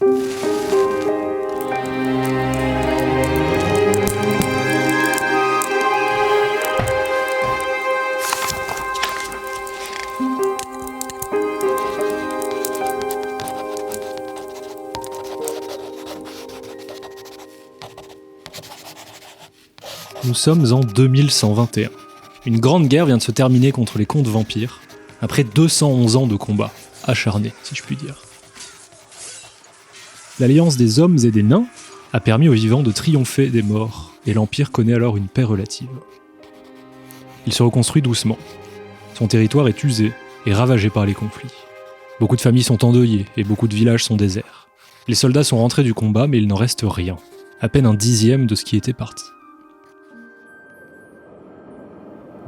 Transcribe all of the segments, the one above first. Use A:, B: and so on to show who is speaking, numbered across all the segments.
A: Nous sommes en 2121. Une grande guerre vient de se terminer contre les comtes vampires, après 211 ans de combats, acharnés, si je puis dire. L'alliance des hommes et des nains a permis aux vivants de triompher des morts, et l'Empire connaît alors une paix relative. Il se reconstruit doucement. Son territoire est usé et ravagé par les conflits. Beaucoup de familles sont endeuillées et beaucoup de villages sont déserts. Les soldats sont rentrés du combat, mais il n'en reste rien, à peine 1/10 de ce qui était parti.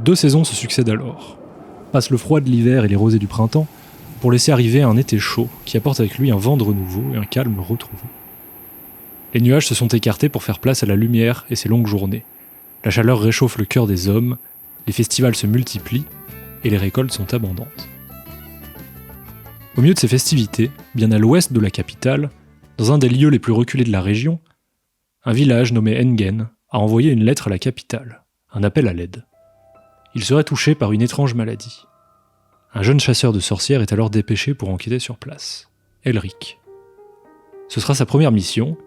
A: 2 saisons se succèdent alors. Passe le froid de l'hiver et les rosées du printemps, pour laisser arriver un été chaud qui apporte avec lui un vent de renouveau et un calme retrouvé. Les nuages se sont écartés pour faire place à la lumière et ses longues journées. La chaleur réchauffe le cœur des hommes, les festivals se multiplient et les récoltes sont abondantes. Au milieu de ces festivités, bien à l'ouest de la capitale, dans un des lieux les plus reculés de la région, un village nommé Engen a envoyé une lettre à la capitale, un appel à l'aide. Il serait touché par une étrange maladie. Un jeune chasseur de sorcières est alors dépêché pour enquêter sur place, Elric. Ce sera sa première mission,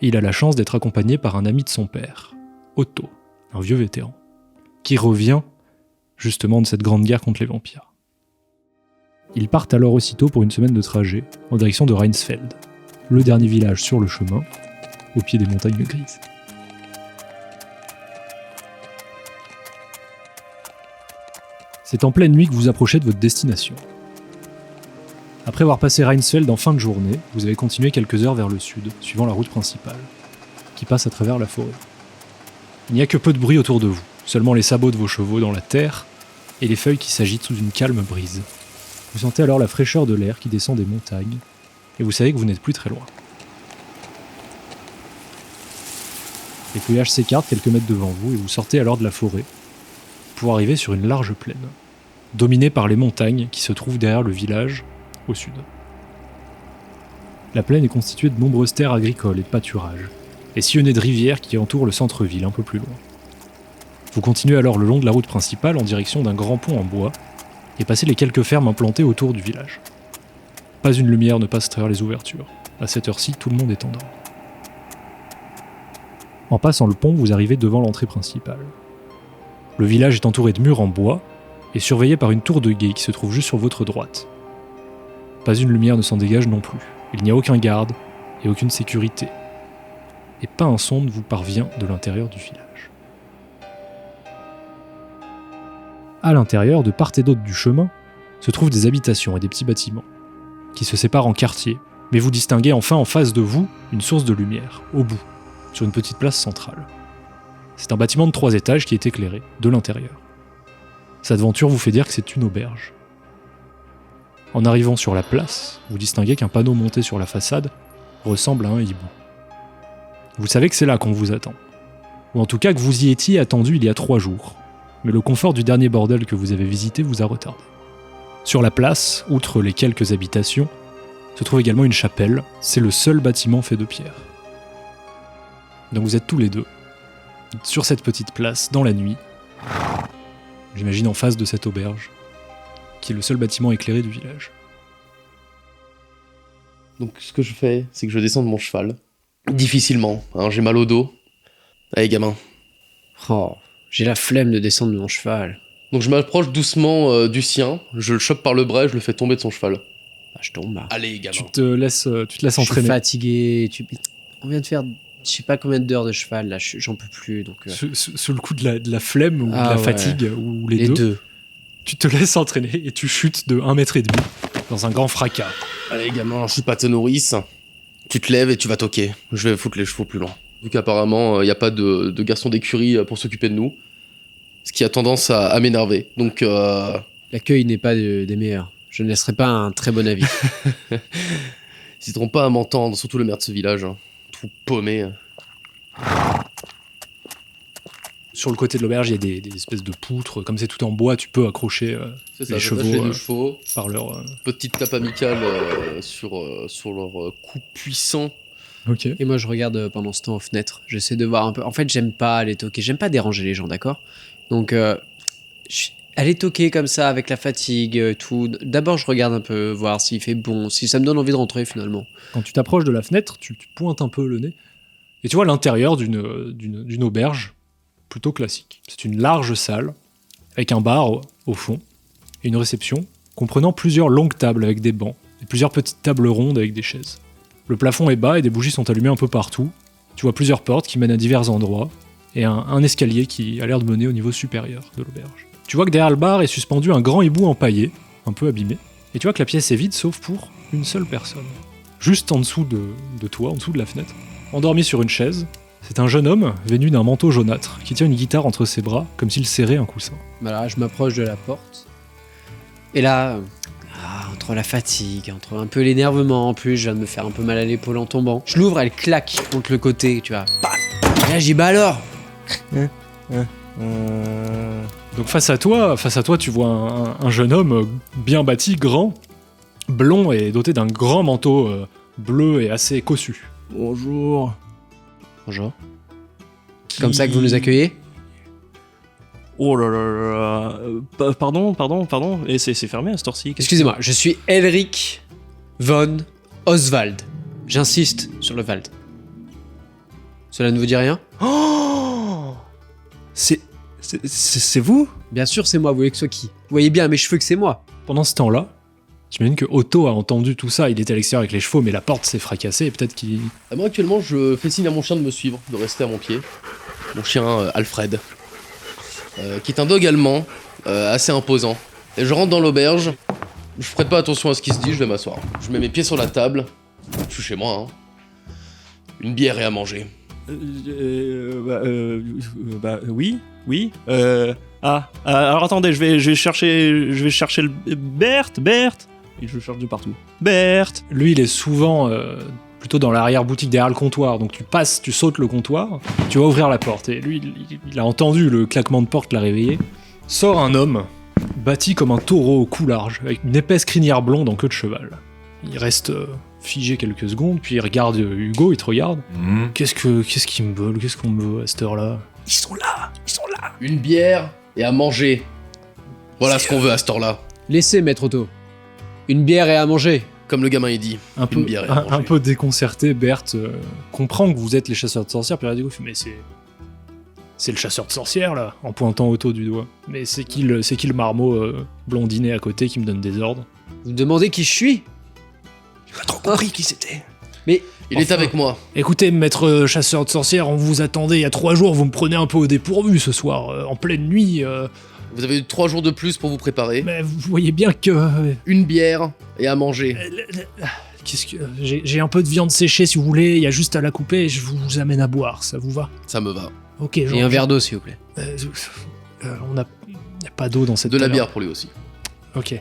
A: et il a la chance d'être accompagné par un ami de son père, Otto, un vieux vétéran, qui revient justement de cette grande guerre contre les vampires. Ils partent alors aussitôt pour une semaine de trajet en direction de Reinsfeld, le dernier village sur le chemin, au pied des montagnes grises. C'est en pleine nuit que vous approchez de votre destination. Après avoir passé Reinsfeld en fin de journée, vous avez continué quelques heures vers le sud, suivant la route principale, qui passe à travers la forêt. Il n'y a que peu de bruit autour de vous, seulement les sabots de vos chevaux dans la terre et les feuilles qui s'agitent sous une calme brise. Vous sentez alors la fraîcheur de l'air qui descend des montagnes, et vous savez que vous n'êtes plus très loin. Les feuillages s'écartent quelques mètres devant vous et vous sortez alors de la forêt, pour arriver sur une large plaine, dominée par les montagnes qui se trouvent derrière le village, au sud. La plaine est constituée de nombreuses terres agricoles et de pâturages, et sillonnée de rivières qui entourent le centre-ville un peu plus loin. Vous continuez alors le long de la route principale en direction d'un grand pont en bois, et passez les quelques fermes implantées autour du village. Pas une lumière ne passe à travers les ouvertures. À cette heure-ci, tout le monde est endormi. En passant le pont, vous arrivez devant l'entrée principale. Le village est entouré de murs en bois et surveillé par une tour de guet qui se trouve juste sur votre droite. Pas une lumière ne s'en dégage non plus. Il n'y a aucun garde et aucune sécurité. Et pas un son ne vous parvient de l'intérieur du village. À l'intérieur, de part et d'autre du chemin, se trouvent des habitations et des petits bâtiments, qui se séparent en quartiers, mais vous distinguez enfin en face de vous une source de lumière, au bout, sur une petite place centrale. C'est un bâtiment de 3 étages qui est éclairé, de l'intérieur. Cette aventure vous fait dire que c'est une auberge. En arrivant sur la place, vous distinguez qu'un panneau monté sur la façade ressemble à un hibou. Vous savez que c'est là qu'on vous attend. Ou en tout cas que vous y étiez attendu il y a 3 jours. Mais le confort du dernier bordel que vous avez visité vous a retardé. Sur la place, outre les quelques habitations, se trouve également une chapelle. C'est le seul bâtiment fait de pierre. Donc vous êtes tous les deux sur cette petite place, dans la nuit, j'imagine en face de cette auberge, qui est le seul bâtiment éclairé du village.
B: Donc ce que je fais, c'est que je descends de mon cheval, difficilement, hein, j'ai mal au dos. Allez gamin.
C: Oh, j'ai la flemme de descendre de mon cheval.
B: Donc je m'approche doucement du sien, je le chope par le bras et je le fais tomber de son cheval.
C: Ah, je tombe.
B: Allez gamin.
A: Tu te laisses
C: Je suis
A: entraîner.
C: fatigué. On vient de faire je sais pas combien d'heures de cheval, là, j'en peux plus. Donc,
A: Sous le coup de la flemme ou de la
C: ouais.
A: fatigue, ou les deux, tu te laisses entraîner et tu chutes de 1,5 mètre dans un grand fracas.
B: Allez gamin, je suis pas ta nourrice. Tu te lèves et tu vas toquer. Je vais foutre les chevaux plus loin. Vu qu'apparemment, y a pas de garçon d'écurie pour s'occuper de nous. Ce qui a tendance à m'énerver. Donc
C: l'accueil n'est pas des meilleurs. Je ne laisserai pas un très bon avis.
B: Ils n'hésiteront pas à m'entendre, surtout le maire de ce village. Hein. Tout paumé.
A: sur le côté de l'auberge, il y a des espèces de poutres. Comme c'est tout en bois, tu peux accrocher
B: C'est ça,
A: les
B: j'attache
A: chevaux
B: les deux chevaux.
A: par leur...
B: Petite tape amicale sur leur coup puissant.
A: Ok.
C: Et moi, je regarde pendant ce temps aux fenêtres. J'essaie de voir un peu. En fait, j'aime pas aller toquer. J'aime pas déranger les gens, d'accord? Donc, aller toquer comme ça avec la fatigue, tout. D'abord, je regarde un peu, voir s'il fait bon, si ça me donne envie de rentrer finalement.
A: Quand tu t'approches de la fenêtre, tu pointes un peu le nez. Et tu vois l'intérieur d'une auberge plutôt classique. C'est une large salle, avec un bar au fond, et une réception comprenant plusieurs longues tables avec des bancs, et plusieurs petites tables rondes avec des chaises. Le plafond est bas et des bougies sont allumées un peu partout. Tu vois plusieurs portes qui mènent à divers endroits, et un escalier qui a l'air de mener au niveau supérieur de l'auberge. Tu vois que derrière le bar est suspendu un grand hibou empaillé, un peu abîmé, et tu vois que la pièce est vide sauf pour une seule personne. Juste en dessous de toi, en dessous de la fenêtre, endormi sur une chaise, c'est un jeune homme vêtu d'un manteau jaunâtre qui tient une guitare entre ses bras comme s'il serrait un coussin.
C: Voilà, je m'approche de la porte. Et là, entre la fatigue, entre un peu l'énervement en plus, je viens de me faire un peu mal à l'épaule en tombant. Je l'ouvre, elle claque contre le côté, tu vois. Paf. Et là, je dis bah alors.
A: Donc face à toi, tu vois un jeune homme bien bâti, grand, blond et doté d'un grand manteau bleu et assez cossu.
D: Bonjour.
C: Bonjour. Comme ça que vous nous accueillez?
D: Oh là là là. Pardon. Et c'est fermé à cette heure-ci.
C: Excusez-moi, je suis Elric von Oswald. J'insiste sur le Wald. Cela ne vous dit rien?
D: Oh, c'est vous?
C: Bien sûr, c'est moi, vous voulez que ce soit qui? Vous voyez bien à mes cheveux que c'est moi.
A: Pendant ce temps-là, j'imagine que Otto a entendu tout ça, il était à l'extérieur avec les chevaux, mais la porte s'est fracassée et peut-être qu'il...
B: Moi actuellement je fais signe à mon chien de me suivre, de rester à mon pied. Mon chien Alfred, qui est un dog allemand, assez imposant. Et je rentre dans l'auberge, je prête pas attention à ce qui se dit, je vais m'asseoir. Je mets mes pieds sur la table, je suis chez moi, hein. Une bière et à manger.
D: Oui. Alors attendez, je vais chercher le Berthe. Et je le cherche de partout. Berthe.
A: Lui, il est souvent plutôt dans l'arrière-boutique derrière le comptoir, donc tu sautes le comptoir, tu vas ouvrir la porte, et lui, il a entendu le claquement de porte, l'a réveillé. Sort un homme, bâti comme un taureau au cou large, avec une épaisse crinière blonde en queue de cheval. Il reste figé quelques secondes, puis il regarde Hugo, il te regarde. Qu'est-ce qu'ils me veulent? Qu'est-ce qu'on me veut à cette heure-là?
D: Ils sont là.
B: Une bière et à manger. Voilà ce qu'on veut à cette heure-là.
C: Laissez, maître Otto. Une bière et à manger.
B: Comme le gamin il dit,
A: Un
B: une bière et à manger.
A: peu déconcerté, Berthe comprend que vous êtes les chasseurs de sorcières, puis il dit, mais c'est le chasseur de sorcières là, en pointant Otto du doigt. Mais c'est qui le marmot blondinet à côté qui me donne des ordres?
C: Vous me demandez qui je suis?
D: J'ai pas trop compris qui c'était.
C: Mais
B: Il est avec moi.
A: Écoutez, maître chasseur de sorcières, on vous attendait il y a 3 jours, vous me prenez un peu au dépourvu ce soir, en pleine nuit.
B: Vous avez eu 3 jours de plus pour vous préparer.
A: Mais vous voyez bien que...
B: Une bière et à manger.
A: j'ai un peu de viande séchée si vous voulez, il y a juste à la couper et je vous amène à boire, ça vous va?
B: Ça me va.
A: Ok,
C: et un verre d'eau, s'il vous plaît.
A: On n'a pas d'eau dans cette
B: De la
A: taverne.
B: bière pour lui aussi.
A: Ok.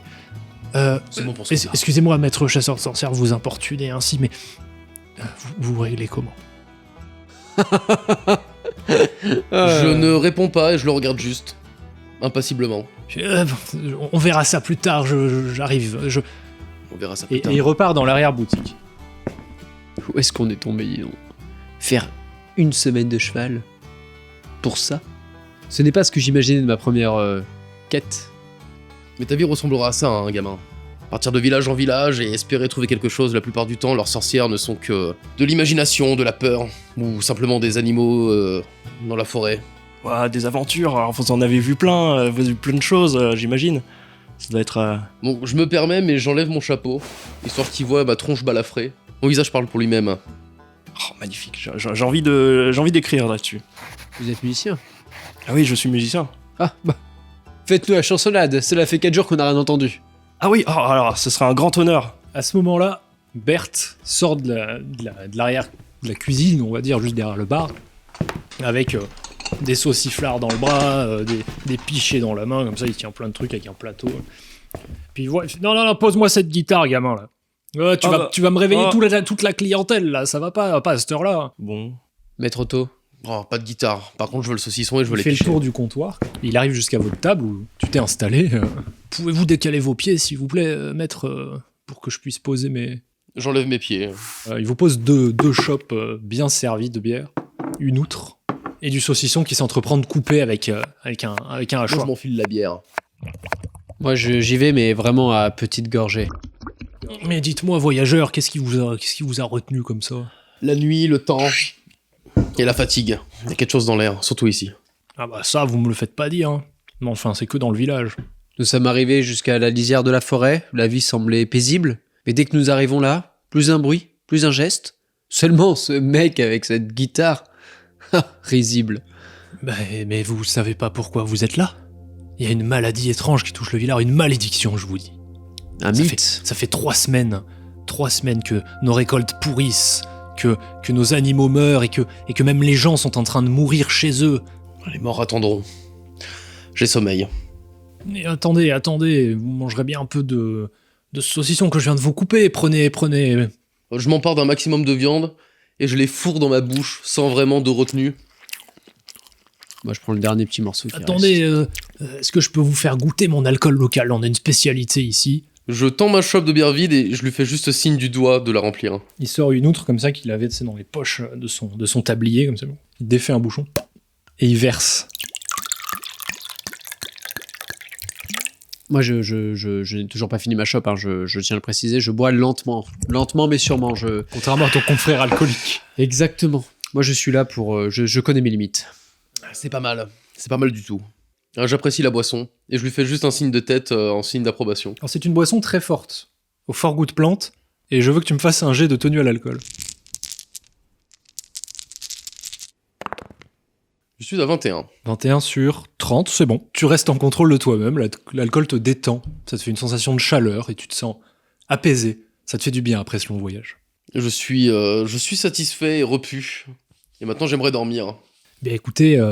B: C'est bon pour ce soir.
A: Excusez-moi, maître chasseur de sorcières, vous importunez ainsi, mais vous réglez comment?
B: Je ne réponds pas et je le regarde juste. Impassiblement.
A: On verra ça plus tard, j'arrive.
B: On verra ça plus
A: Et
B: tard.
A: il repart dans l'arrière-boutique.
C: Où est-ce qu'on est tombé, dis donc? Faire une semaine de cheval pour ça? Ce n'est pas ce que j'imaginais de ma première quête.
B: Mais ta vie ressemblera à ça, hein, gamin. Partir de village en village et espérer trouver quelque chose, la plupart du temps, leurs sorcières ne sont que de l'imagination, de la peur, ou simplement des animaux dans la forêt.
D: Ouais, des aventures, alors vous en avez vu plein, vous avez vu plein de choses, j'imagine. Ça doit être...
B: Bon, je me permets, mais j'enlève mon chapeau, histoire qu'il voit ma tronche balafrée. Mon visage parle pour lui-même.
D: Oh, magnifique, j'ai envie d'écrire là-dessus.
C: Vous êtes musicien?
D: Ah oui, je suis musicien.
C: Ah, bah. Faites-nous la chansonnade, cela fait 4 jours qu'on n'a rien entendu.
D: Ah oui, oh, alors, ce sera un grand honneur.
A: À ce moment-là, Berthe sort de l'arrière de la cuisine, on va dire, juste derrière le bar, avec des sauciflards dans le bras, des pichets dans la main, comme ça il tient plein de trucs avec un plateau. Puis il voit, il fait, non, pose-moi cette guitare, gamin, là. Tu vas me réveiller toute la clientèle, là, ça va pas à cette heure-là.
D: Bon.
C: Maître Otto,
B: Oh, pas de guitare. Par contre, je veux le saucisson et je veux
A: Il
B: les
A: fait le
B: picher.
A: tour du comptoir. Il arrive jusqu'à votre table où tu t'es installé. Pouvez-vous décaler vos pieds, s'il vous plaît, maître, pour que je puisse poser mes...
B: J'enlève mes pieds.
A: Il vous pose deux chopes bien servies de bière, une outre et du saucisson qui s'entreprend de couper avec un
B: Moi, je
A: hachoir.
B: m'enfile la bière.
C: Moi, j'y vais, mais vraiment à petite gorgée.
A: Mais dites-moi, voyageur, qu'est-ce qui vous a retenu comme ça?
B: La nuit, le temps et la fatigue. Il y a quelque chose dans l'air, surtout ici.
A: Ah bah ça, vous me le faites pas dire. Hein. Mais enfin, c'est que dans le village.
C: Nous sommes arrivés jusqu'à la lisière de la forêt. La vie semblait paisible. Mais dès que nous arrivons là, plus un bruit, plus un geste. Seulement ce mec avec cette guitare. Risible.
A: Bah, mais vous savez pas pourquoi vous êtes là? Il y a une maladie étrange qui touche le village, une malédiction, je vous dis.
C: Un
A: Ça
C: mythe.
A: Ça fait 3 semaines que nos récoltes pourrissent, que nos animaux meurent et que même les gens sont en train de mourir chez eux.
B: Les morts attendront. J'ai sommeil.
A: Mais attendez, vous mangerez bien un peu de saucisson que je viens de vous couper, prenez.
B: Je m'empare d'un maximum de viande et je les fourre dans ma bouche sans vraiment de retenue.
C: Moi, je prends le dernier petit morceau qui
A: Attendez,
C: reste.
A: est-ce que je peux vous faire goûter mon alcool local? On a une spécialité ici.
B: Je tends ma chope de bière vide et je lui fais juste signe du doigt de la remplir.
A: Il sort une outre comme ça qu'il avait dans les poches de son tablier, comme ça. Il défait un bouchon et il verse.
C: Moi, je n'ai toujours pas fini ma chope, hein, je tiens à le préciser. Je bois lentement mais sûrement.
A: Contrairement à ton confrère alcoolique.
C: Exactement. Moi, je suis là pour... je connais mes limites.
B: C'est pas mal. C'est pas mal du tout. J'apprécie la boisson et je lui fais juste un signe de tête en signe d'approbation.
A: Alors c'est une boisson très forte, au fort goût de plante, et je veux que tu me fasses un jet de tenue à l'alcool.
B: Je suis à 21.
A: 21 sur 30, c'est bon. Tu restes en contrôle de toi-même, l'alcool te détend, ça te fait une sensation de chaleur et tu te sens apaisé. Ça te fait du bien après ce long voyage.
B: Je suis satisfait et repu. Et maintenant, j'aimerais dormir.
A: Bien écoutez,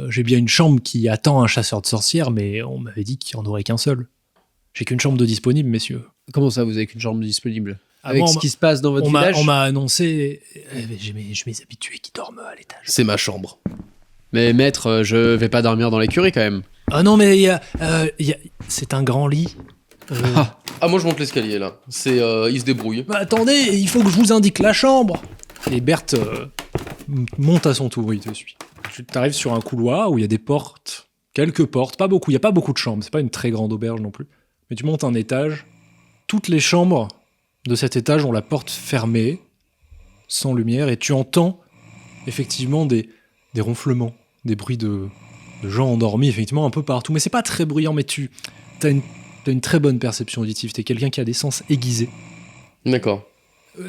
A: j'ai bien une chambre qui attend un chasseur de sorcières, mais on m'avait dit qu'il n'y en aurait qu'un seul. J'ai qu'une chambre de disponible, messieurs.
C: Comment ça, vous avez qu'une chambre disponible?
A: Avant,
C: Avec ce qui se passe dans votre
A: on
C: village?
A: m'a annoncé... J'ai mes habitués qui dorment à l'étage.
B: C'est ma chambre.
C: Mais maître, je vais pas dormir dans l'écurie quand même.
A: Ah non, mais c'est un grand lit.
B: Ah, moi, je monte l'escalier, là. Il se débrouille.
A: Bah, attendez, il faut que je vous indique la chambre. Et Berthe monte à son tour, il te suit. Tu arrives sur un couloir où il y a des portes, quelques portes, pas beaucoup, il n'y a pas beaucoup de chambres, c'est pas une très grande auberge non plus. Mais tu montes un étage, toutes les chambres de cet étage ont la porte fermée, sans lumière, et tu entends effectivement des ronflements, des bruits de gens endormis, effectivement, un peu partout. Mais c'est pas très bruyant, mais t'as une très bonne perception auditive, t'es quelqu'un qui a des sens aiguisés.
B: D'accord.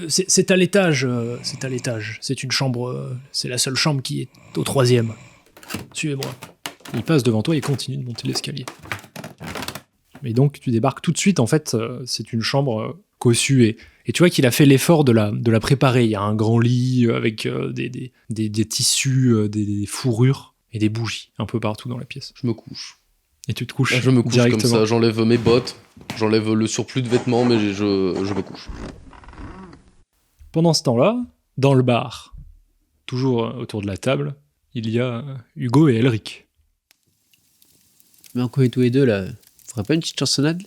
A: C'est à l'étage, c'est une chambre, c'est la seule chambre qui est au 3e. Suivez-moi. Il passe devant toi et continue de monter l'escalier. Et donc tu débarques tout de suite, en fait, c'est une chambre cossue et tu vois qu'il a fait l'effort de la préparer. Il y a un grand lit avec des tissus, des fourrures et des bougies un peu partout dans la pièce.
B: Je me couche.
A: Et tu te couches
B: Je me couche
A: directement.
B: comme ça. J'enlève mes bottes, j'enlève le surplus de vêtements, mais je me couche.
A: Pendant ce temps-là, dans le bar, toujours autour de la table, il y a Hugo et Elric.
C: Mais en quoi et tous les deux là, faudrait pas une petite chansonnade?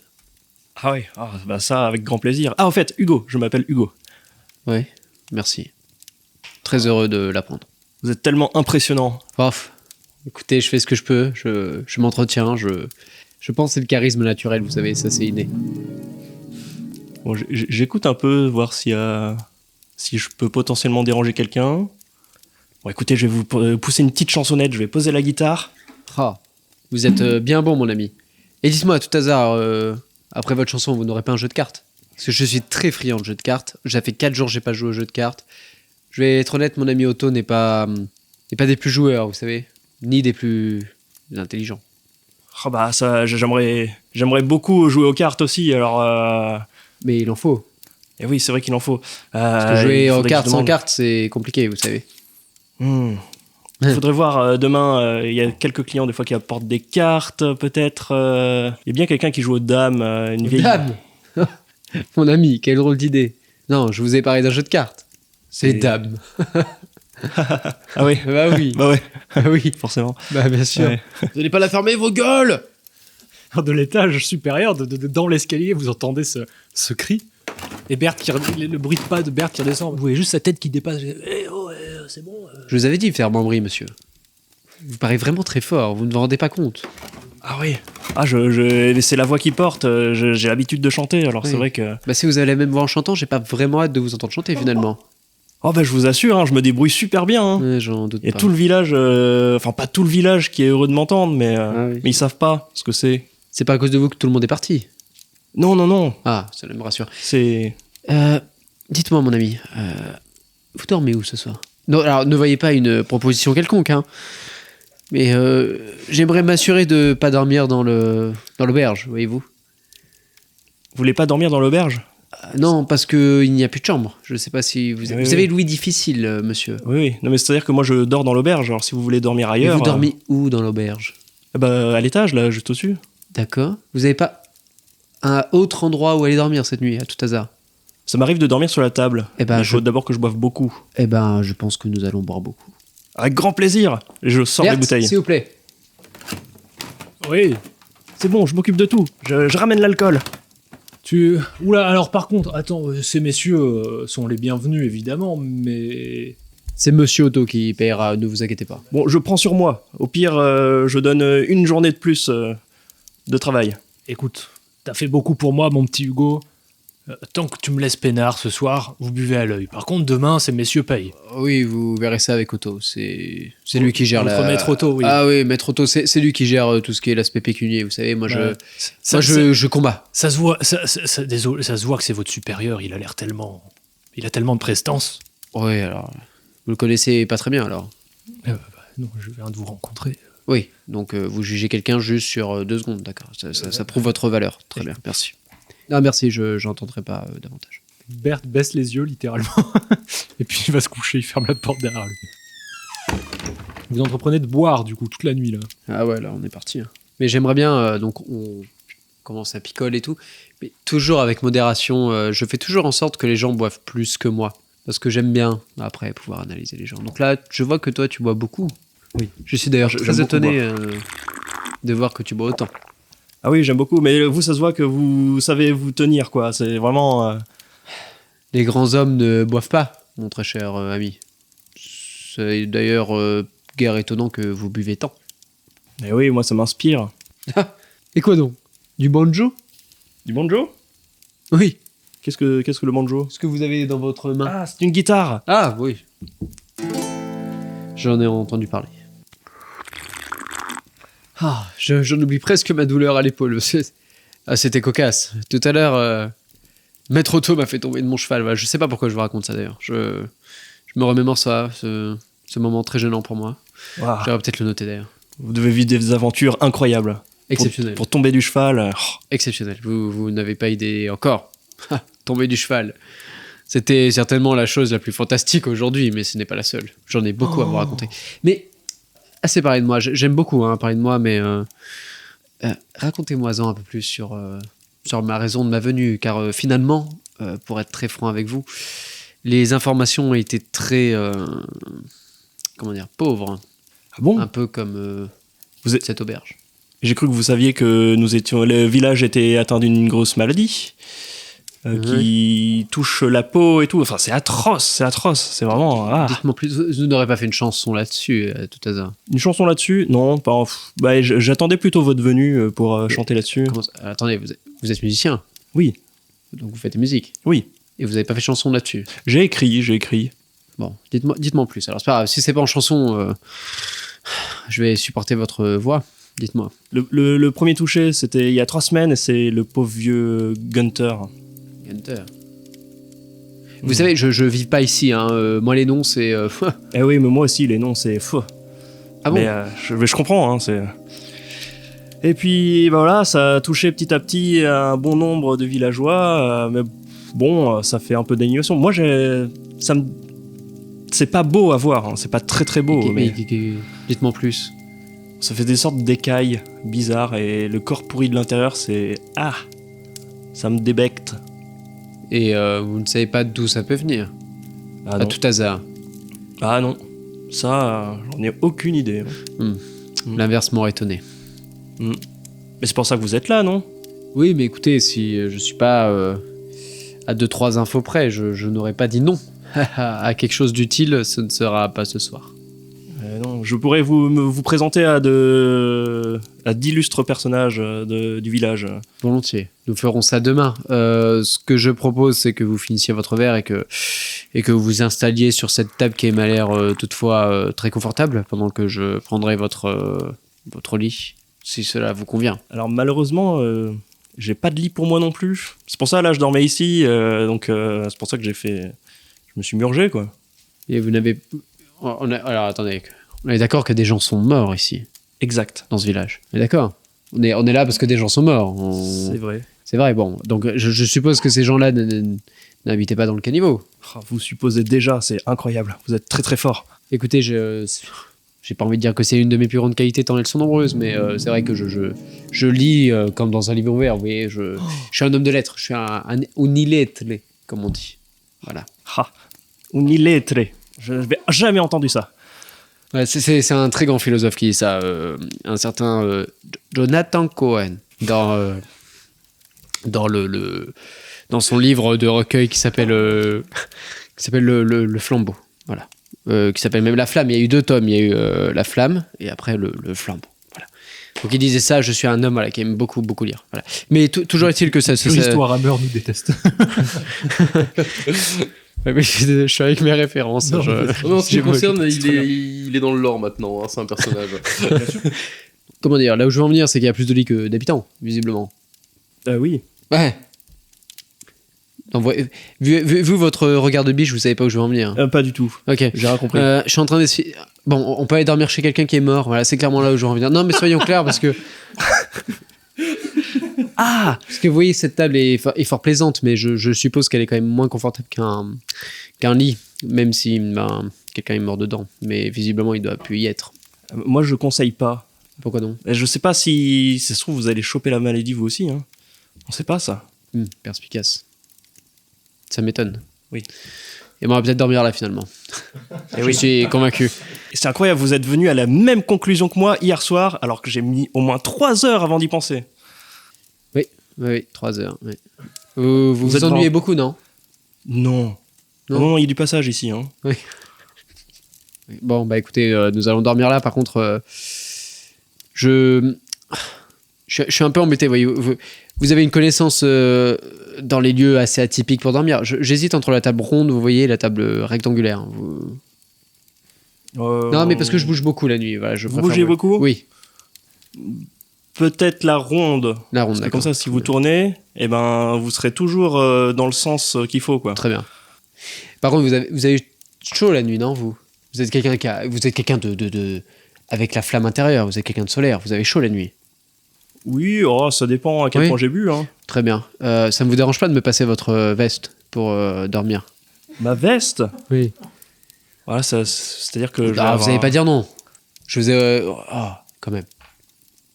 D: Ah oui, bah ça, avec grand plaisir. Ah, au fait, Hugo, je m'appelle Hugo.
C: Ouais, merci. Très heureux de l'apprendre.
D: Vous êtes tellement impressionnant.
C: Ouf. Écoutez, je fais ce que je peux, je m'entretiens, je pense que c'est le charisme naturel, vous savez, ça c'est inné.
D: Bon, j'écoute un peu, voir si je peux potentiellement déranger quelqu'un. Bon, écoutez, je vais vous pousser une petite chansonnette, je vais poser la guitare.
C: Ah, vous êtes bien bon mon ami. Et dites-moi à tout hasard, après votre chanson, vous n'aurez pas un jeu de cartes? Parce que je suis très friand de jeux de cartes, ça fait 4 jours que j'ai pas joué au jeu de cartes. Je vais être honnête, mon ami Otto n'est pas des plus joueurs, vous savez, ni des plus intelligents.
D: Ah bah ça, j'aimerais beaucoup jouer aux cartes aussi, alors...
C: Mais il en faut.
D: Et oui, c'est vrai qu'il en faut.
C: Parce que jouer
D: il
C: aux
D: faudrait que
C: cartes
D: je
C: sans
D: demande.
C: cartes, c'est compliqué, vous savez.
D: Il faudrait voir demain, il y a quelques clients des fois qui apportent des cartes, peut-être. Il y a bien quelqu'un qui joue aux dames, une vieille...
C: Dame. Mon ami, quelle drôle d'idée. Non, je vous ai parlé d'un jeu de cartes. C'est
D: Et-
C: Dame.
D: Ah oui.
C: Bah oui.
D: Bah ouais,
C: Bah oui.
D: forcément.
C: Bah bien sûr.
D: Ouais.
B: Vous n'allez pas la fermer, vos gueules!
A: De l'étage supérieur, dans l'escalier, vous entendez ce cri. Et Berthe, le bruit de pas de Berthe qui redescend. Vous voyez juste sa tête qui dépasse. C'est bon.
C: Je vous avais dit de faire bon bruit, monsieur. Vous paraissez vraiment très fort, vous ne vous rendez pas compte.
D: Ah oui. Ah, c'est la voix qui porte. J'ai l'habitude de chanter, alors
C: Oui.
D: c'est vrai que.
C: Bah si vous avez la même voix en chantant, j'ai pas vraiment hâte de vous entendre chanter finalement.
D: Oh bah je vous assure, hein, je me débrouille super bien. Hein.
C: Ouais, j'en doute
D: Il y a
C: pas.
D: tout le village, enfin pas tout le village qui est heureux de m'entendre, mais,
C: Ah oui.
D: mais ils savent pas ce que c'est.
C: C'est pas à cause de vous que tout le monde est parti.
D: Non, non, non.
C: Ah, ça me rassure.
D: C'est.
C: Dites-moi mon ami, vous dormez où ce soir? Non, alors ne voyez pas une proposition quelconque, hein. Mais j'aimerais m'assurer de pas dormir dans l'auberge, voyez-vous.
D: Vous voulez pas dormir dans l'auberge?
C: Non, parce que il n'y a plus de chambre. Je sais pas si vous...
D: Oui,
C: vous
D: oui.
C: avez l'ouïe difficile, monsieur.
D: Oui, oui. Non, mais c'est-à-dire que moi je dors dans l'auberge, alors si vous voulez dormir
C: Et
D: ailleurs.
C: vous dormez où dans l'auberge?
D: Bah à l'étage, là, juste au-dessus.
C: D'accord. Vous avez pas un autre endroit où aller dormir cette nuit, à tout hasard?
D: Ça m'arrive de dormir sur la table.
C: Eh ben,
D: Il faut d'abord que je boive beaucoup.
C: Eh ben, je pense que nous allons boire beaucoup.
D: Avec grand plaisir. Et je sors les
C: Berthe,
D: bouteilles.
C: s'il vous plaît.
A: Oui.
D: C'est bon, je m'occupe de tout. Je ramène l'alcool.
A: Oula, alors par contre, attends, ces messieurs sont les bienvenus évidemment, mais.
C: C'est monsieur Otto qui payera, ne vous inquiétez pas.
D: Bon, je prends sur moi. Au pire, je donne une journée de plus de travail.
A: Écoute, t'as fait beaucoup pour moi, mon petit Hugo. Tant que tu me laisses peinard ce soir, vous buvez à l'œil. Par contre, demain, ces messieurs payent.
C: Oui, vous verrez ça avec Otto. C'est lui qui gère
A: Votre maître Otto, oui.
C: Ah oui, maître Otto, c'est lui qui gère tout ce qui est l'aspect pécunier. Vous savez, moi,
A: Ça,
C: je combats.
A: ça se voit, désolé, ça se voit que c'est votre supérieur. Il a tellement de prestance.
C: Oui, alors, vous le connaissez pas très bien, alors.
A: Non, je viens de vous rencontrer.
C: Oui, donc vous jugez quelqu'un juste sur 2 secondes, d'accord. Ça prouve votre valeur. Très bien, merci. Non, merci, je n'entendrai pas davantage.
A: Berthe baisse les yeux littéralement, et puis il va se coucher. Il ferme la porte derrière lui. Vous entreprenez de boire du coup toute la nuit là.
C: Ah ouais, là, on est parti. Hein. Mais j'aimerais bien, donc on commence à picoler et tout, mais toujours avec modération. Je fais toujours en sorte que les gens boivent plus que moi. Parce que j'aime bien, après, pouvoir analyser les gens. Donc là, je vois que toi, tu bois beaucoup.
D: Oui.
C: Je suis d'ailleurs
D: J'aime
C: très
D: beaucoup
C: étonné de voir que tu bois autant.
D: Ah oui, j'aime beaucoup. Mais vous, ça se voit que vous savez vous tenir, quoi. C'est vraiment.
C: Les grands hommes ne boivent pas, mon très cher ami. C'est d'ailleurs guère étonnant que vous buvez tant.
D: Mais oui, moi, ça m'inspire.
C: Et quoi donc? Du banjo?
D: Du banjo?
C: Oui.
D: Qu'est-ce que le banjo?
C: Ce que vous avez dans votre main.
D: Ah, c'est une guitare.
C: Ah, oui. J'en ai entendu parler. Ah, j'en oublie presque ma douleur à l'épaule. Ah, c'était cocasse. Tout à l'heure, Maître Otto m'a fait tomber de mon cheval. Voilà, je sais pas pourquoi je vous raconte ça d'ailleurs. Je me remémore ça, ce moment très gênant pour moi.
D: Waouh.
C: J'aurais peut-être le noter d'ailleurs.
D: Vous devez vivre des aventures incroyables.
C: Exceptionnel.
D: Pour tomber du cheval.
C: Exceptionnel. Vous n'avez pas idée encore. Tomber du cheval. C'était certainement la chose la plus fantastique aujourd'hui, mais ce n'est pas la seule. J'en ai beaucoup à vous raconter. Mais assez parlé de moi. J'aime beaucoup parler de moi, mais racontez-moi-en un peu plus sur ma raison de ma venue, car finalement, pour être très franc avec vous, les informations ont été très pauvres.
D: Ah bon?
C: Un peu comme
D: Vous êtes-
C: cette auberge.
D: J'ai cru que vous saviez que le village était atteint d'une grosse maladie qui touche la peau et tout. Enfin, c'est atroce, c'est vraiment. Ah.
C: Dites-moi plus, vous n'aurez pas fait une chanson là-dessus, à tout hasard.
D: Une chanson là-dessus? Non, pas. Bah, j'attendais plutôt votre venue pour chanter là-dessus.
C: Attendez, vous êtes musicien,
D: Oui,
C: donc vous faites de musique,
D: oui.
C: et vous n'avez pas fait de chanson là-dessus.
D: J'ai écrit.
C: Bon, dites-moi en plus. Alors c'est pas grave, si c'est pas en chanson, je vais supporter votre voix. Dites-moi.
D: Le premier touché, c'était il y a 3 semaines, et c'est le pauvre vieux Gunter.
C: Gunter. Vous savez, je vis pas ici. Moi, les noms, c'est.
D: Eh oui, mais moi aussi, les noms, c'est faux.
C: Ah bon?
D: Mais je comprends, hein, c'est. Et puis bah voilà, ça a touché petit à petit un bon nombre de villageois, mais bon, ça fait un peu d'animation. Moi, c'est pas beau à voir, hein, c'est pas très très beau, mais
C: Dites-moi en plus.
D: ça fait des sortes d'écailles bizarres et le corps pourri de l'intérieur, c'est ça me débecte.
C: Et vous ne savez pas d'où ça peut venir?
D: Ah
C: À
D: non.
C: tout hasard.
D: Ah non. Ça, j'en ai aucune idée.
C: L'inverse m'aurait étonné.
D: Mais c'est pour ça que vous êtes là, non?
C: Oui, mais écoutez, si je suis pas à 2-3 infos près, je n'aurais pas dit non. À quelque chose d'utile, ce ne sera pas ce soir.
D: Non, je pourrais vous présenter à d'illustres personnages du village.
C: Volontiers. Nous ferons ça demain. Ce que je propose, c'est que vous finissiez votre verre et que vous vous installiez sur cette table qui m'a l'air toutefois très confortable pendant que je prendrai votre lit, si cela vous convient.
D: Alors malheureusement, j'ai pas de lit pour moi non plus. C'est pour ça, là, je dormais ici, donc c'est pour ça que je me suis murgé, quoi.
C: Et vous n'avez... Alors attendez, on est d'accord que des gens sont morts ici,
D: Exact.
C: dans ce village. On est d'accord. On est là parce que des gens sont morts.
D: C'est vrai.
C: C'est vrai, bon. Donc je suppose que ces gens-là n'habitaient pas dans le caniveau.
D: Oh, vous supposez déjà, c'est incroyable. Vous êtes très très fort.
C: Écoutez, j'ai pas envie de dire que c'est une de mes plus grandes qualités tant elles sont nombreuses, mais c'est vrai que je lis comme dans un livre ouvert, vous voyez. Je suis un homme de lettres, je suis un unilettre, comme on dit. Voilà.
D: Unilettre. Je n'avais jamais entendu ça.
C: Ouais, c'est un très grand philosophe qui dit ça, un certain Jonathan Cohen, dans son livre de recueil qui s'appelle le Flambeau, voilà, qui s'appelle même La Flamme. Il y a eu 2 tomes, il y a eu La Flamme et après le Flambeau. Voilà. Donc il disait ça, je suis un homme qui aime beaucoup lire. Voilà. Mais toujours est-il que ça...
A: Histoire Hammer nous déteste.
C: Ouais, mais je suis avec mes références.
B: Non, en ce qui me concerne, il est dans le lore maintenant, hein, c'est un personnage.
C: Comment dire, là où je veux en venir, c'est qu'il y a plus de lits que d'habitants, visiblement.
D: Oui.
C: Ouais. Non, vu votre regard de biche, vous savez pas où je veux en venir.
D: Pas du tout.
C: Ok.
D: J'ai rien compris.
C: Je suis en train d'essayer... Bon, on peut aller dormir chez quelqu'un qui est mort. Voilà, c'est clairement là où je veux en venir. Non, mais soyons clairs, parce que... Parce que vous voyez, cette table est fort plaisante, mais je suppose qu'elle est quand même moins confortable qu'un lit, même si quelqu'un est mort dedans. Mais visiblement, il doit plus y être.
D: Moi, je conseille pas.
C: Pourquoi non?
D: Je sais pas si ça se trouve, vous allez choper la maladie vous aussi. Hein. On sait pas ça.
C: Perspicace. Ça m'étonne.
D: Oui.
C: Et on va peut-être dormir là finalement.
D: Et
C: Je suis convaincu.
D: Et c'est incroyable, vous êtes venu à la même conclusion que moi hier soir, alors que j'ai mis au moins 3 heures avant d'y penser.
C: Oui, 3 heures. Oui. Vous
D: êtes
C: ennuyez
D: vraiment-
C: beaucoup, non?
D: Non.
C: Non.
D: Non, il y a du passage ici. Hein.
C: Bon, bah écoutez, nous allons dormir là. Par contre, je suis un peu embêté. Voyez, vous avez une connaissance dans les lieux assez atypiques pour dormir. J'hésite entre la table ronde, vous voyez, et la table rectangulaire. Non, mais parce que je bouge beaucoup la nuit. Voilà,
D: Vous bougez beaucoup?
C: Oui,
D: Peut-être la ronde.
C: la ronde.
D: Parce que
C: d'accord.
D: comme ça, si vous tournez, eh ben, vous serez toujours dans le sens qu'il faut, quoi.
C: Très bien. Par contre, vous avez chaud la nuit, non, vous êtes quelqu'un vous êtes quelqu'un de avec la flamme intérieure. Vous êtes quelqu'un de solaire. Vous avez chaud la nuit.
D: Oui, ça dépend à quel
C: Oui.
D: point j'ai bu. Hein.
C: Très bien. Ça ne vous dérange pas de me passer votre veste pour dormir?
D: Ma veste.
C: Oui.
D: Voilà, c'est-à-dire que. je vais
C: Ah, vous
D: avoir
C: n'allez pas dire non. Je vous ai... quand même.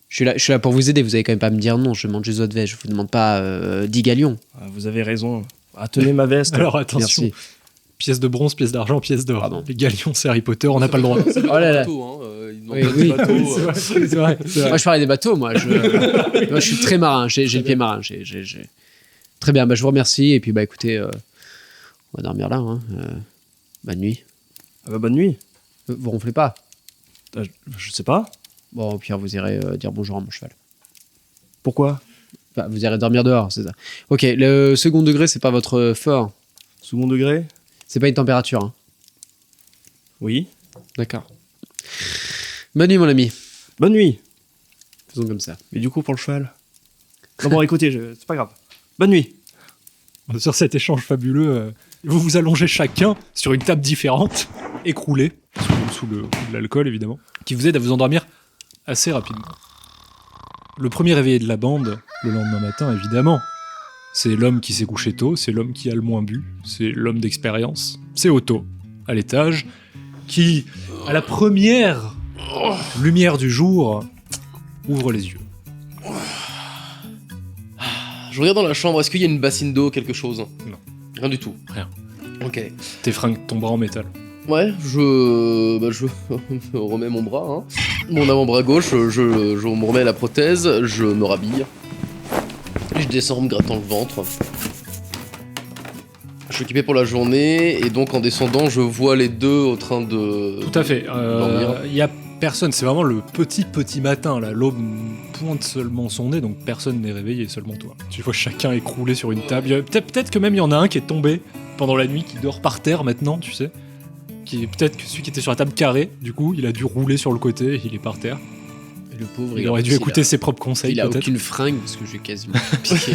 C: Je suis là pour vous aider. Vous n'allez quand même pas me dire non. Je demande juste votre veste. Je vous demande pas 10 galions.
D: Vous avez raison. Tenez ma veste.
A: Alors attention,
C: Merci.
A: pièce de bronze, pièce d'argent, pièce d'or.
C: Pardon.
A: Les galions, c'est Harry Potter, on n'a pas le droit.
B: C'est
C: Oh là là.
B: bateau, hein, il demande
C: Oui,
B: pas
C: oui.
B: de bateau,
A: C'est vrai, c'est vrai, c'est vrai.
C: Moi, je parlais des bateaux. Moi, je suis très marin. J'ai le pied marin. Très bien. Bah, je vous remercie. Et puis, bah, écoutez, on va dormir là. Hein. Bonne nuit.
D: Bonne nuit.
C: Vous ronflez pas?
D: Je sais pas.
C: Bon, au pire, vous irez dire bonjour à mon cheval.
D: Pourquoi?
C: Enfin, vous irez dormir dehors, c'est ça. Ok, le second degré, c'est pas votre fort.
D: Second degré?
C: C'est pas une température. Hein.
D: Oui.
C: D'accord. Bonne nuit, mon ami.
D: Bonne nuit.
C: Faisons comme ça.
D: Mais du coup, pour le cheval. Non, bon, écoutez, c'est pas grave. Bonne nuit.
A: Sur cet échange fabuleux, vous vous allongez chacun sur une table différente, écroulée, sous le coup de l'alcool évidemment, qui vous aide à vous endormir assez rapidement. Le premier réveillé de la bande, le lendemain matin évidemment, c'est l'homme qui s'est couché tôt, c'est l'homme qui a le moins bu, c'est l'homme d'expérience, c'est Otto, à l'étage, qui, à la première lumière du jour, ouvre les yeux.
B: Je regarde dans la chambre, est-ce qu'il y a une bassine d'eau, quelque chose?
A: Non.
B: Rien du tout.
A: Rien.
B: Ok.
A: Tes fringues tombera en métal.
B: Ouais, je me remets mon bras, hein. Mon avant-bras gauche, je me remets la prothèse, je me rhabille. Je descends en me grattant le ventre. Je suis équipé pour la journée, et donc en descendant, je vois les deux au train de...
A: Tout à fait.
B: dormir.
A: Il y a personne, c'est vraiment le petit matin, là. L'aube pointe seulement son nez, donc personne n'est réveillé, seulement toi. Tu vois chacun écroulé sur une table. Peut-être que même il y en a un qui est tombé pendant la nuit, qui dort par terre maintenant, tu sais. Peut-être que celui qui était sur la table carrée, du coup, il a dû rouler sur le côté, et il est par terre.
C: Et le pauvre,
A: Il aurait dû écouter ses propres conseils,
C: Il a
A: peut-être.
C: aucune fringue parce que j'ai quasiment piqué.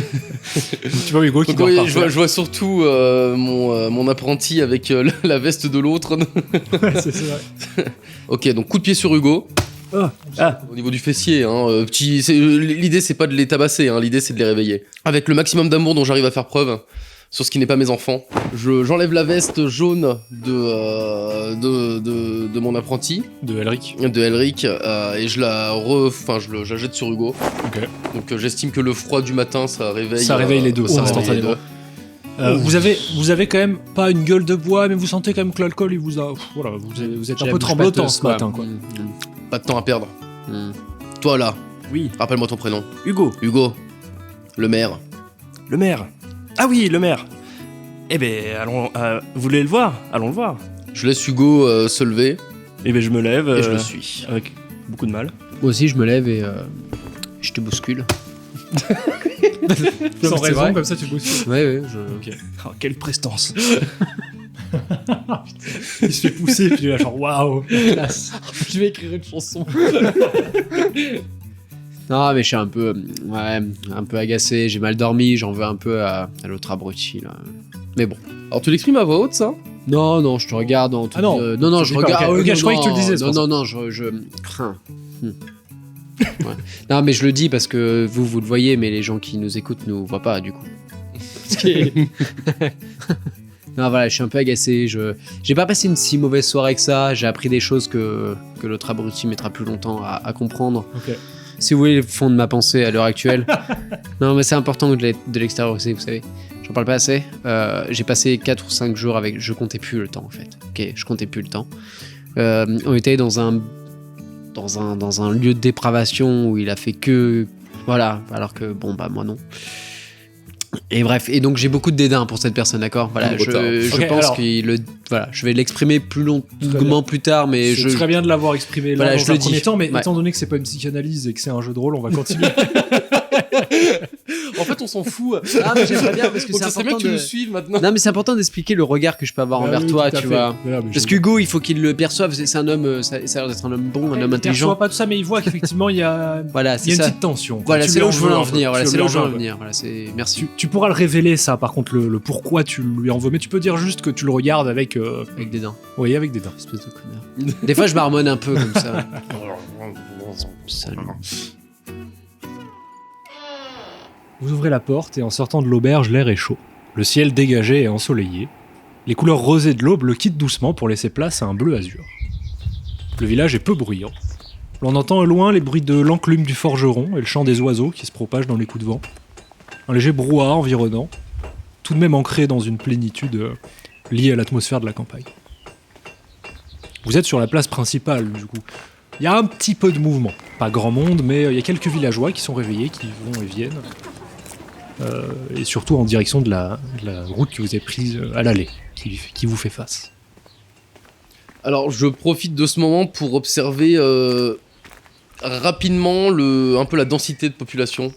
A: Tu vois Hugo qui
B: Donc,
A: dort
B: oui,
A: par
B: je
A: terre.
B: vois surtout mon apprenti avec la veste de l'autre.
A: Ouais, c'est vrai.
B: Ok, donc coup de pied sur Hugo.
D: Ah,
B: Au niveau du fessier, hein, l'idée c'est pas de les tabasser, hein, l'idée c'est de les réveiller. Avec le maximum d'amour dont j'arrive à faire preuve sur ce qui n'est pas mes enfants, j'enlève la veste jaune de mon apprenti,
A: De Elric.
B: de Elric, et je la jette sur Hugo.
A: Ok.
B: Donc j'estime que le froid du matin ça réveille.
A: Ça réveille les deux,
B: ça réveille les
A: instantanément.
B: deux.
A: Vous avez quand même pas une gueule de bois, mais vous sentez quand même que l'alcool, il vous a. Voilà, vous êtes un peu tremblotant ce matin, quoi.
B: Pas de temps à perdre. Toi là,
D: oui,
B: rappelle-moi ton prénom.
D: Hugo,
B: Hugo, le maire.
D: le maire. Ah oui, le maire. Eh ben, allons, vous voulez le voir? Allons le voir.
B: Je laisse Hugo se lever
D: Eh ben, je me lève.
B: et je le suis.
D: Avec beaucoup de mal.
C: Moi aussi, je me lève et je te bouscule.
A: Sans
C: C'est
A: raison,
C: vrai.
A: comme ça tu bosses.
C: Ouais,
D: Oh, quelle prestance.
A: Il se fait pousser, puis il est là, genre waouh.
C: je vais écrire une chanson. Non, mais je suis un peu agacé. J'ai mal dormi. J'en veux un peu à l'autre abruti là. Mais bon.
B: Alors tu l'exprimes à voix haute ça?
C: Non, je te regarde en tout.
A: Ah non,
C: non,
A: tu
C: je
A: le dis pas,
C: regarde.
A: ok,
C: non,
A: je croyais que tu le disais, c'est pour ça.
C: Non, je crains. Ouais. Non, mais je le dis parce que vous le voyez, mais les gens qui nous écoutent nous voient pas du coup. Ce qui est- Non, voilà, je suis un peu agacé. J'ai pas passé une si mauvaise soirée que ça. J'ai appris des choses que l'autre abruti mettra plus longtemps à comprendre.
A: Ok.
C: Si vous voulez le fond de ma pensée à l'heure actuelle. Non, mais c'est important de l'extérioriser, vous savez. J'en parle pas assez. J'ai passé 4 ou 5 jours avec. Je comptais plus le temps en fait. Ok, je comptais plus le temps. On était dans un lieu de dépravation où il a fait que. Voilà, alors que bon, bah moi non. Et bref, et donc j'ai beaucoup de dédain pour cette personne, d'accord. Voilà, je
A: Ok,
C: pense
A: alors.
C: voilà, je vais l'exprimer plus longuement plus tard, mais
A: C'est très bien de l'avoir exprimé là
C: Voilà,
A: dans
C: je
A: un
C: le dis.
A: premier temps, mais
C: Ouais.
A: étant donné que c'est pas une psychanalyse et que c'est un jeu de rôle, on va continuer.
B: En fait on s'en fout.
C: Ah, mais j'aimerais bien parce que
B: Donc
C: c'est
B: ça serait bien
C: important
B: que tu
C: de.
B: nous suives maintenant.
C: Non, mais c'est important d'expliquer le regard que je peux avoir
A: Ah
C: envers
A: oui,
C: toi,
A: tout à
C: tu
A: fait.
C: vois.
A: Voilà, mais
C: Parce
A: je-
C: qu'Hugo, il faut qu'il le perçoive. C'est un homme, ça a l'air d'être un homme bon, un homme
A: Il
C: intelligent.
A: perçoit pas tout ça, mais il voit qu'effectivement il y a
C: Voilà,
A: il y
C: c'est
A: a une
C: ça.
A: petite tension. quoi.
C: Voilà,
A: Tu
C: c'est
A: lui
C: là où je veux
A: veux
C: en
A: un peu.
C: venir. Voilà,
A: Tu
C: c'est
A: lui
C: là où je veux
A: veux
C: en
A: un peu.
C: venir. Voilà, c'est merci.
A: Tu pourras le révéler ça, par contre, le pourquoi tu lui en veux, mais tu peux dire juste que tu le regardes avec.
C: Avec des dents.
A: Oui, avec des dents.
C: Espèce de connard. Des fois, je marmonne un peu comme ça. Salut.
A: Vous ouvrez la porte et en sortant de l'auberge, l'air est chaud. Le ciel dégagé et ensoleillé. Les couleurs rosées de l'aube le quittent doucement pour laisser place à un bleu azur. Le village est peu bruyant. L'on entend au loin les bruits de l'enclume du forgeron et le chant des oiseaux qui se propagent dans les coups de vent. Un léger brouhaha environnant, tout de même ancré dans une plénitude liée à l'atmosphère de la campagne. Vous êtes sur la place principale, du coup. Il y a un petit peu de mouvement. Pas grand monde, mais il y a quelques villageois qui sont réveillés, qui vont et viennent. Et surtout en direction de la route que vous avez prise à l'allée, qui vous fait face.
B: Alors je profite de ce moment pour observer rapidement un peu la densité de population.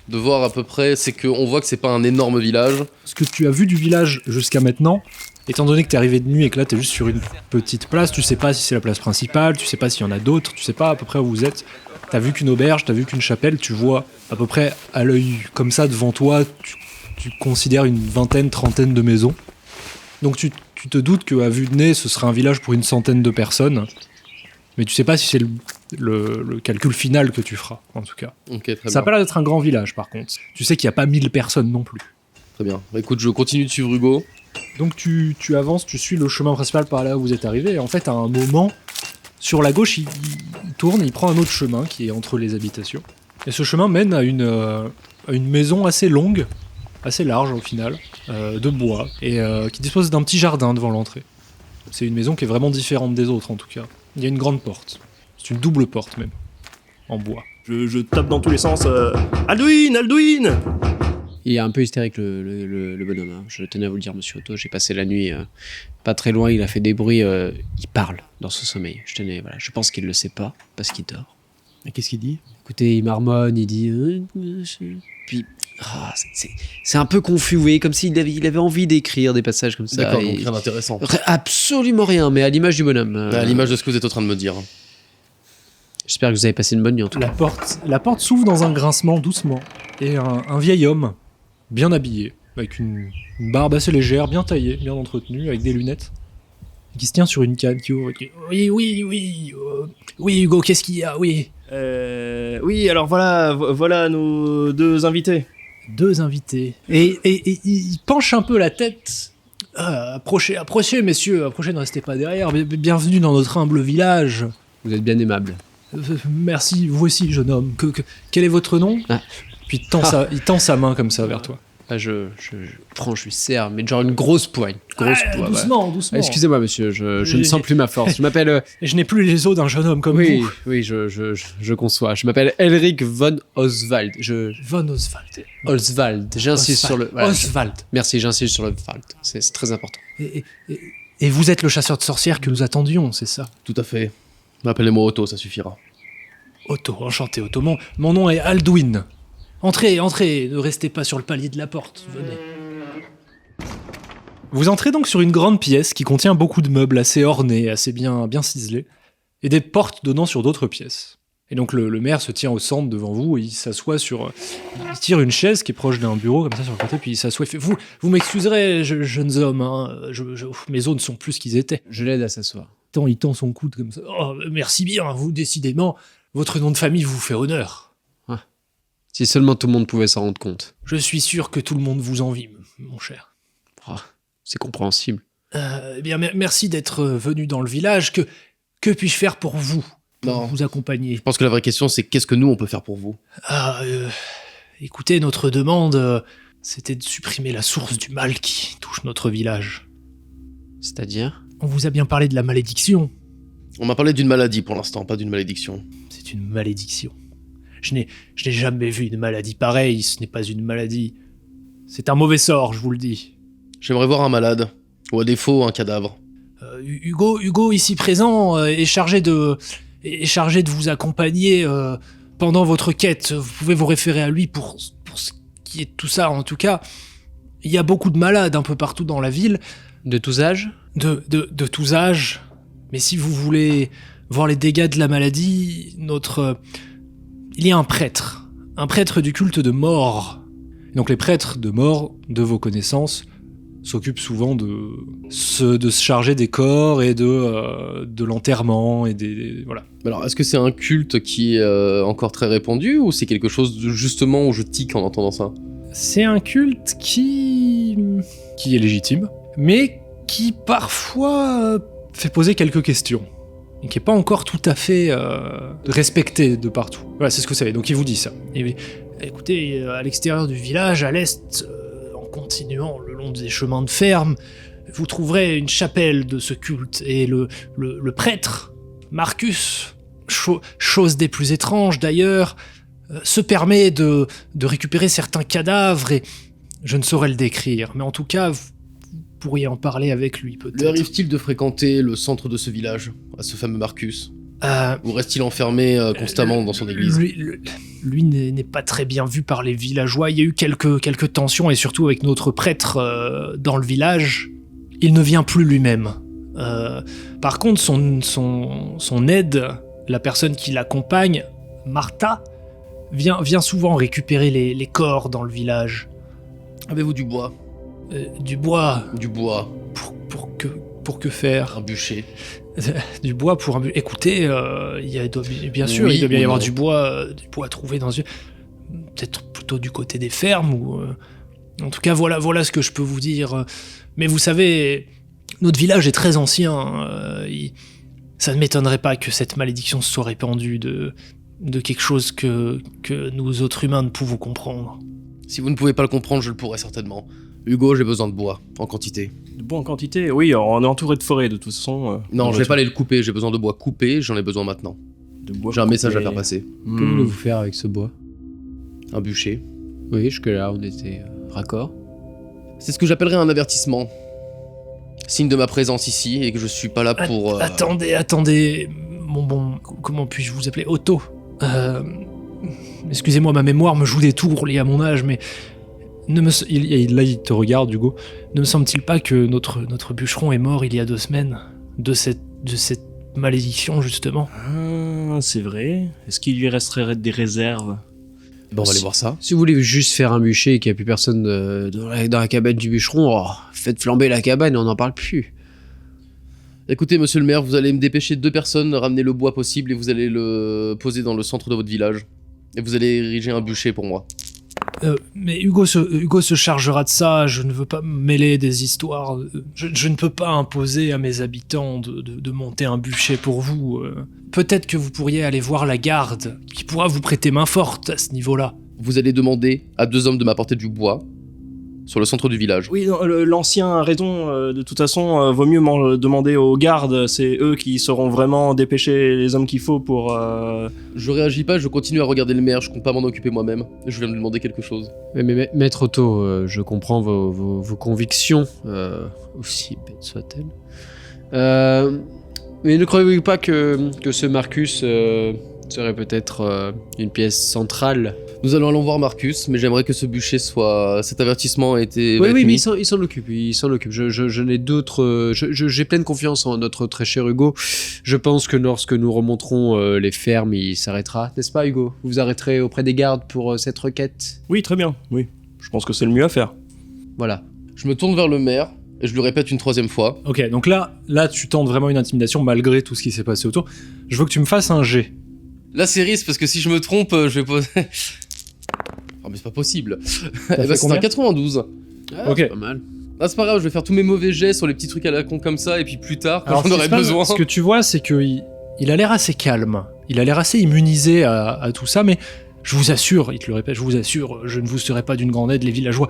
B: De voir à peu près, c'est qu'on voit que c'est pas un énorme village.
A: Ce que tu as vu du village jusqu'à maintenant, étant donné que t'es arrivé de nuit et que là t'es juste sur une petite place, tu sais pas si c'est la place principale, tu sais pas s'il y en a d'autres, tu sais pas à peu près où vous êtes. T'as vu qu'une auberge, t'as vu qu'une chapelle, tu vois à peu près à l'œil comme ça devant toi, tu considères une vingtaine, trentaine de maisons. Donc tu te doutes qu'à vue de nez, ce sera un village pour une centaine de personnes. Mais tu sais pas si c'est le calcul final que tu feras, en tout cas.
B: Ok, très
A: Ça a
B: bien.
A: pas l'air d'être un grand village, par contre. Tu sais qu'il n'y a pas 1000 personnes non plus.
B: Très bien. Bah, écoute, je continue de suivre Hugo.
A: Donc tu avances, tu suis le chemin principal par là où vous êtes arrivé, et en fait, à un moment, sur la gauche, il tourne, il prend un autre chemin qui est entre les habitations. Et ce chemin mène à une maison assez longue, assez large au final, de bois, et qui dispose d'un petit jardin devant l'entrée. C'est une maison qui est vraiment différente des autres en tout cas. Il y a une grande porte. C'est une double porte même. En bois.
D: Je tape dans tous les sens. Alduin, Alduin.
C: Il est un peu hystérique le bonhomme, hein. Je tenais à vous le dire, monsieur Otto. J'ai passé la nuit pas très loin, il a fait des bruits. Il parle dans son sommeil. Je pense qu'il le sait pas parce qu'il dort.
B: Et qu'est-ce qu'il dit?
C: Écoutez, il marmonne, il dit. Puis. C'est un peu confus, vous voyez, comme s'il avait envie d'écrire des passages comme ça.
B: D'accord, donc rien d'intéressant.
C: Absolument rien, mais à l'image du bonhomme.
B: À l'image de ce que vous êtes en train de me dire.
C: J'espère que vous avez passé une bonne nuit en tout cas.
A: La porte s'ouvre dans un grincement doucement. Et un vieil homme, bien habillé, avec une barbe assez légère, bien taillée, bien entretenue, avec des lunettes, qui se tient sur une canne qui ouvre. Oui, Hugo, qu'est-ce qu'il y a? Oui.
D: Oui, alors voilà nos deux invités.
A: 2 invités. Et il penche un peu la tête. Approchez, messieurs, approchez, ne restez pas derrière. Bienvenue dans notre humble village.
C: Vous êtes bien aimable.
A: Merci, vous aussi, jeune homme. Quel est votre nom? Puis il tend sa main comme ça vers toi.
C: Je prends, je lui serre, mais genre une grosse poigne.
A: Doucement.
C: Excusez-moi, monsieur, je ne sens plus ma force. Je m'appelle.
A: Je n'ai plus les os d'un jeune homme comme vous.
C: Oui, je conçois. Je m'appelle Elric von Oswald.
A: Von Oswald.
C: Oswald. J'insiste sur le. Voilà,
A: Oswald.
C: Merci, j'insiste sur le Wald. C'est très important.
A: Et vous êtes le chasseur de sorcières que nous attendions, c'est ça?
B: Tout à fait. Appelez-moi Otto, ça suffira.
A: Otto, enchanté Otto. Mon nom est Alduin. Entrez, ne restez pas sur le palier de la porte, venez. Vous entrez donc sur une grande pièce qui contient beaucoup de meubles assez ornés, assez bien ciselés, et des portes donnant sur d'autres pièces. Et donc le maire se tient au centre devant vous, et il s'assoit il tire une chaise qui est proche d'un bureau, comme ça sur le côté, puis il s'assoit et fait « Vous m'excuserez, jeunes hommes, hein, mes os ne sont plus ce qu'ils étaient. »
C: Je l'aide à s'asseoir.
A: Il tend son coude comme ça. « Oh, merci bien, vous, décidément, votre nom de famille vous fait honneur. »
C: Si seulement tout le monde pouvait s'en rendre compte.
A: Je suis sûr que tout le monde vous envie, mon cher.
C: C'est compréhensible.
A: Eh bien, merci d'être venu dans le village. Que puis-je faire pour vous? Pour vous accompagner?
B: Je pense que la vraie question, c'est qu'est-ce que nous, on peut faire pour vous?
A: Écoutez, notre demande, c'était de supprimer la source du mal qui touche notre village.
C: C'est-à-dire?
A: On vous a bien parlé de la malédiction.
B: On m'a parlé d'une maladie pour l'instant, pas d'une malédiction.
A: C'est une malédiction. Je n'ai jamais vu une maladie pareille, ce n'est pas une maladie. C'est un mauvais sort, je vous le dis.
B: J'aimerais voir un malade, ou à défaut, un cadavre.
A: Hugo ici présent, est chargé de vous accompagner pendant votre quête. Vous pouvez vous référer à lui pour ce qui est de tout ça. En tout cas, il y a beaucoup de malades un peu partout dans la ville.
C: De tous âges?
A: De tous âges. Mais si vous voulez voir les dégâts de la maladie, il y a un prêtre du culte de mort. Donc les prêtres de mort, de vos connaissances, s'occupent souvent de se charger des corps et de l'enterrement et voilà.
B: Alors, est-ce que c'est un culte qui est encore très répandu ou c'est quelque chose justement où je tique en entendant ça?
A: C'est un culte qui est légitime, mais qui parfois fait poser quelques questions. Et qui n'est pas encore tout à fait respecté de partout. Voilà, c'est ce que vous savez. Donc il vous dit ça. Et, écoutez, à l'extérieur du village, à l'est, en continuant le long des chemins de ferme, vous trouverez une chapelle de ce culte. Et le prêtre, Marcus, chose des plus étranges d'ailleurs, se permet de récupérer certains cadavres et je ne saurais le décrire. Mais en tout cas, vous pourriez en parler avec lui peut-être.
B: Lui arrive-t-il de fréquenter le centre de ce village, à ce fameux Marcus? Ou reste-t-il enfermé constamment dans son église?
A: Lui n'est pas très bien vu par les villageois. Il y a eu quelques tensions, et surtout avec notre prêtre dans le village. Il ne vient plus lui-même. Par contre, son aide, la personne qui l'accompagne, Martha, vient souvent récupérer les corps dans le village.
B: Avez-vous du bois?
A: Du bois.
B: Du bois.
A: Pour que faire?
B: Un bûcher.
A: Du bois pour un bûcher. Écoutez, bien sûr,
B: oui,
A: il doit bien y avoir
B: non.
A: du bois à trouver dans une... Peut-être plutôt du côté des fermes ou... En tout cas, voilà ce que je peux vous dire. Mais vous savez, notre village est très ancien. Ça ne m'étonnerait pas que cette malédiction se soit répandue de quelque chose que nous autres humains ne pouvons comprendre.
B: Si vous ne pouvez pas le comprendre, je le pourrai certainement. Hugo, j'ai besoin de bois, en quantité.
D: De bois en quantité. Oui, on est entouré de forêt de toute façon.
B: Non, je vais pas aller le couper, j'ai besoin de bois coupé, j'en ai besoin maintenant.
D: De bois
B: J'ai un message à
D: coupé.
B: faire passer.
C: Que voulez-vous faire avec ce bois?
B: Un bûcher.
C: Oui, jusque-là, on était raccord.
B: C'est ce que j'appellerais un avertissement. Signe de ma présence ici et que je suis pas là pour...
A: Attendez, mon bon, comment puis-je vous appeler? Otto. Excusez-moi, ma mémoire me joue des tours liés à mon âge, mais là il te regarde, Hugo. Ne me semble-t-il pas que notre bûcheron est mort il y a 2 semaines de cette malédiction, justement?
D: Ah, c'est vrai. Est-ce qu'il lui resterait des réserves?
B: Bon, on va aller voir ça.
C: Si vous voulez juste faire un bûcher et qu'il n'y a plus personne dans la cabane du bûcheron, faites flamber la cabane et on n'en parle plus.
B: Écoutez, monsieur le maire, vous allez me dépêcher 2 personnes, ramener le bois possible et vous allez le poser dans le centre de votre village. Et vous allez ériger un bûcher pour moi.
A: Mais Hugo se chargera de ça, je ne veux pas me mêler des histoires. Je ne peux pas imposer à mes habitants de monter un bûcher pour vous. Peut-être que vous pourriez aller voir la garde, qui pourra vous prêter main forte à ce niveau-là.
B: Vous allez demander à 2 hommes de m'apporter du bois sur le centre du village.
D: Oui, non, l'ancien a raison. De toute façon, vaut mieux m'en demander aux gardes. C'est eux qui sauront vraiment dépêcher les hommes qu'il faut pour...
B: Je réagis pas, je continue à regarder le maire, je compte pas m'en occuper moi-même. Je viens de lui demander quelque chose.
C: Mais Maître Otto, je comprends vos convictions, aussi bêtes soient-elles. Mais ne croyez-vous pas que ce Marcus serait peut-être une pièce centrale?
B: Nous allons voir Marcus, mais j'aimerais que ce bûcher soit... Cet avertissement ait été...
C: Oui,
B: va
C: mais
B: être mis.
C: il s'en occupe, Je n'ai d'autres... J'ai pleine confiance en notre très cher Hugo. Je pense que lorsque nous remonterons les fermes, il s'arrêtera. N'est-ce pas, Hugo? Vous vous arrêterez auprès des gardes pour cette requête?
D: Oui, très bien. Oui, je pense que c'est le mieux à faire.
C: Voilà.
B: Je me tourne vers le maire, et je lui répète une 3e fois.
A: Ok, donc là tu tentes vraiment une intimidation malgré tout ce qui s'est passé autour. Je veux que tu me fasses un jet.
B: Là, c'est risque, parce que si je me trompe, je vais poser... Oh, mais c'est pas possible. Eh ben,
A: fait
B: c'est un
A: combien
B: 92.
C: Ah,
A: Ok.
C: c'est pas mal.
B: Ah, c'est pas grave, je vais faire tous mes mauvais jets sur les petits trucs à la con comme ça, et puis plus tard, quand
A: Alors,
B: j'en aurai besoin...
A: Ce que tu vois, c'est qu'il a l'air assez calme. Il a l'air assez immunisé à tout ça, mais je vous assure, il te le répète, je vous assure, je ne vous serai pas d'une grande aide, les villageois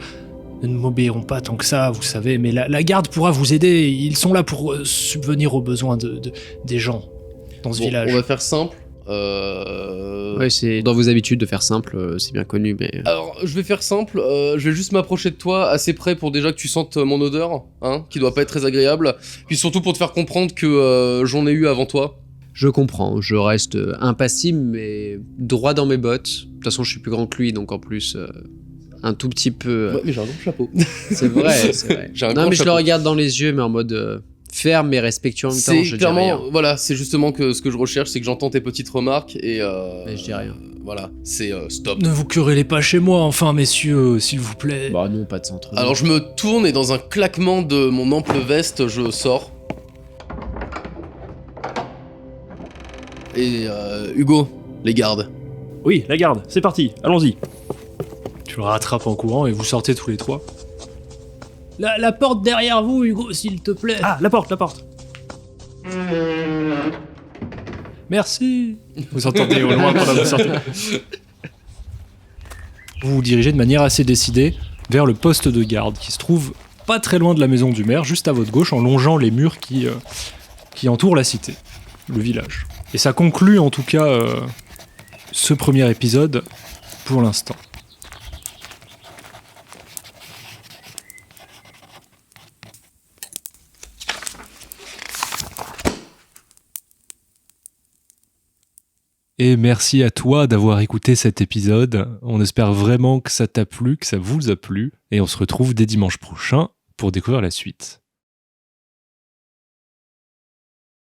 A: ne m'obéiront pas tant que ça, vous savez, mais la garde pourra vous aider, ils sont là pour subvenir aux besoins des gens dans ce
B: Bon,
A: village.
B: on va faire simple.
C: Ouais, c'est dans vos habitudes de faire simple, c'est bien connu, mais...
B: Alors, je vais faire simple, je vais juste m'approcher de toi assez près pour déjà que tu sentes mon odeur, hein, qui doit pas être très agréable, puis surtout pour te faire comprendre que j'en ai eu avant toi.
C: Je comprends, je reste impassible, mais droit dans mes bottes. De toute façon, je suis plus grand que lui, donc en plus, un tout petit peu...
B: Ouais, mais j'ai un grand chapeau.
C: C'est vrai, c'est vrai.
B: J'ai un
C: Non,
B: grand
C: mais je le
B: chapeau.
C: regarde dans les yeux, mais en mode ferme mais respectueux en même temps,
B: C'est
C: je dis rien.
B: clairement, voilà, c'est justement que ce que je recherche, c'est que j'entends tes petites remarques et
C: Mais je dis rien.
B: voilà, c'est stop.
A: Ne vous querellez pas chez moi, enfin, messieurs, s'il vous plaît.
C: Bah non, pas de centre.
B: Alors je me tourne et dans un claquement de mon ample veste, je sors. Et Hugo, les gardes.
D: Oui, la garde, c'est parti, allons-y.
A: Tu le rattrapes en courant et vous sortez tous les 3. La porte derrière vous, Hugo, s'il te plaît.
D: Ah, la porte.
A: Merci. Vous entendez au loin pendant que vous sortez. Vous vous dirigez de manière assez décidée vers le poste de garde qui se trouve pas très loin de la maison du maire, juste à votre gauche, en longeant les murs qui entourent la cité, le village. Et ça conclut en tout cas ce premier épisode pour l'instant. Et merci à toi d'avoir écouté cet épisode. On espère vraiment que ça t'a plu, que ça vous a plu. Et on se retrouve dès dimanche prochain pour découvrir la suite.